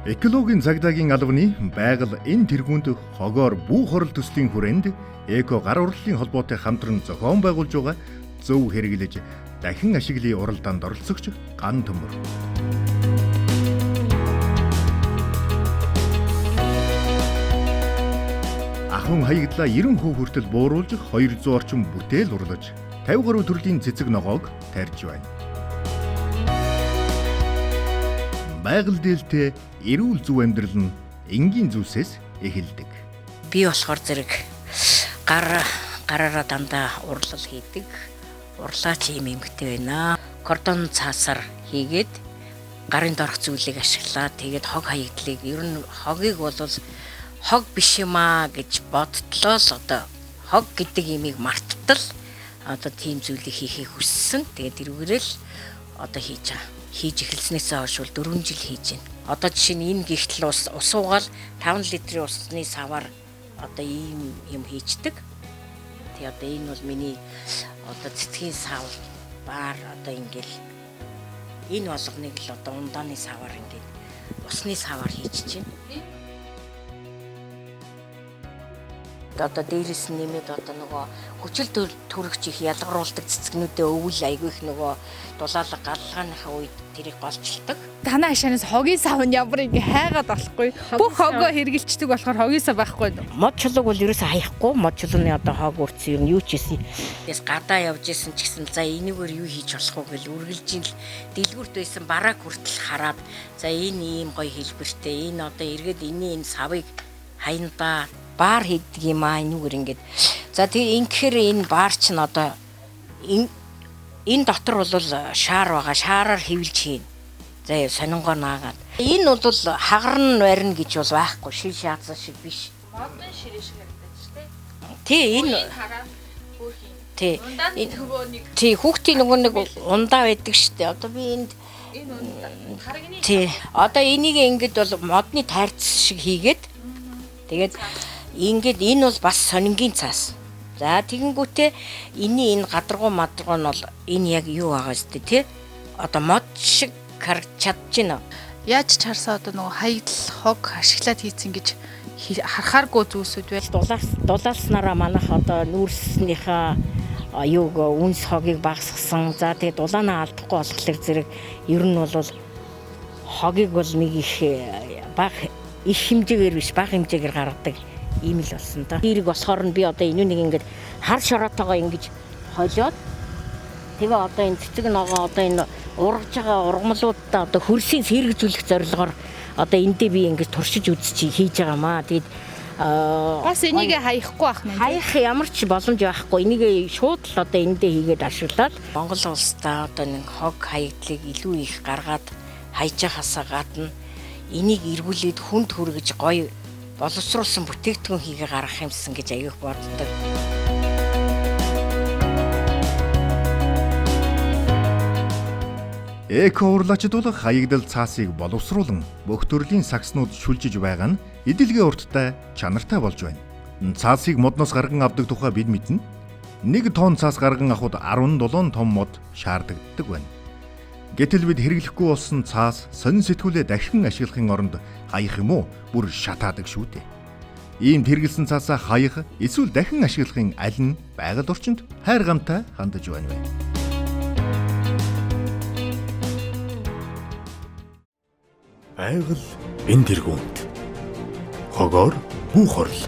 Экологийн цагдаагийн албаны байгаль энэ тэргуунд хогоор бүх хорол төслийн хүрээнд эко гар урлалын холбоотой хамтран зохион байгуулж байгаа зөв хэрэглэж дахин ашиглын уралдаанд оролцогч ган төмөр. Ахын хаягдлаа 90% хүртэл бууруулж 200 орчим бүтээл урлаж 50 гаруй төрлийн цэцэг ногоог тарьж байна. Байгаль дээлтэй эрүүл зөв амьдрал нь энгийн зүйлсээс эхэлдэг. Би болохоор зэрэг гараараа дандаа урлал хийдэг. Урлаач юм эмгтэй байна. Кордон цаасаар хийгээд гарын дорх зүйлийг ашиглаад тэгээд хог хаягдлыг ер нь хогийг бол хог биш юм аа гэж бодтлоо л одоо хог гэдэг имийг марттал одоо тийм зүйлийг хийхийг хүссэн. Тэгээд эргүүрэл одоо хийж эхэлснээсээ хойш 4 жил хийж байна. Одоо жишээ нь энэ гихтэл ус уугаал 5 литрийн усны саваар одоо ийм юм хийждэг. Тэгээ одоо энэ бол миний одоо цэцгийн сав баар одоо ингээл энэ болгоныг л одоо ундааны саваар ингээд усны саваар хийчихэж байна. Одоо дээрээс нь нэмээд одоо нөгөө хүчил төрөгч их ялгаруулдаг цэцгнүүдээ өвөл айгүй их нөгөө дулаалга галлааныхаа үед тэрийг голчилдог. Танай хашаанаас хогийн сав нь ямар ингэ хайгаад болохгүй. Бүх хогоо хэргэлцдэг болохоор хогийн сав байхгүй юу? Мод чулууг бол ерөөсөө хаяхгүй. Мод чулууны одоо хог үрцэн юм юу ч хийсэн. Тэгээс гадаа явж исэн ч гэсэн за энийгээр юу хийж болох вэ гэж үргэлж ин л дэлгүүрт байсан барааг хүртэл хараад за энэ ийм гоё хэлбэртэй энэ одоо эргээд энэ савыг хайнда баар хийдэг юм аа энүүгээр ингээд. За тэгээ ингэхээр энэ баар ч н одоо энэ дотор бол шаар байгаа. Шаараар хэвлж хийн. За сонингоо наагаад. Энэ бол хагарн барина гэж бол байхгүй. Шил шаацсан шиг биш. Модон ширээ шиг харагдаж штэ. Тий энэ тий нөгөө нэг тий хүүхдийн нөгөө нэг ундаа байдаг штэ. Одоо би энд харагны тий одоо энийг ингээд бол модны тайрц шиг хийгээд тэгээд ингээд энэ бол бас сонингийн цаас. За тэгэнгүүтээ энэ гадаргуу мадргуу нь бол энэ яг юу байгаа зү тий? Одоо мод шиг чадж байна. яаж ч харсаа одоо нөгөө хаягдл хог ашиглаад хийцэн гэж харахааргүй зүйлсүүд байл. Дулаалснараа манайх одоо нүүрснийхаа юуг үнс хогийг багасгасан. За тэгээ дулаанаа алдахгүй болохоор зэрэг ер нь бол хогийг бол нэг их хэмжээгээр биш бага хэмжээгээр гаргадаг ийм л болсон да. Тэрийг болохоор нь би одоо энэ нэг ингээд хар шороотойгоо ингэж холиод тэгээ одоо энэ цэцэг ногоо одоо энэ ургаж байгаа ургамлуудаа одоо хөрсийг сэргэжүүлэх зорилгоор одоо эндээ би ингэж туршиж үзчих хийж байгаамаа. Тэгээд бас энийг хаяхгүй ах мэн. Хаях ямар ч боломж байхгүй. Энийг шууд л одоо эндээ хийгээд ашиглаад Монгол улстай одоо нэг хог хаягдлыг илүү их гаргаад хайж хасаа гадна энийг эргүүлээд хүнд хүргэж гоё боловсруулсан бүтээгдэхүүн хийгээ гаргах юмсан гэж аяг боддог. Эко урлаачид бол хаягдал цаасыг боловсруулан бүх төрлийн сакснууд шүлжиж байгаа нь эдэлгээ урттай чанартай болж байна. Цаасыг модноос гарган авдаг тухай бид мэднэ. 1 тонн цаас гарган авахд 17 тонн мод шаарддаг байна. Гэтэл бид хэрэглэхгүй болсон цаас сонин сэтгүүлээ дахин ашиглахын оронд хаях юм уу бүр шатаадаг шүү дээ. Ийм хэрэгэлсэн цаасаа хаях эсвэл дахин ашиглахын аль нь байгаль орчинд хайр гамтай хандаж байна вэ? Байгаль энэ тэргуунд хогоор бүх хорл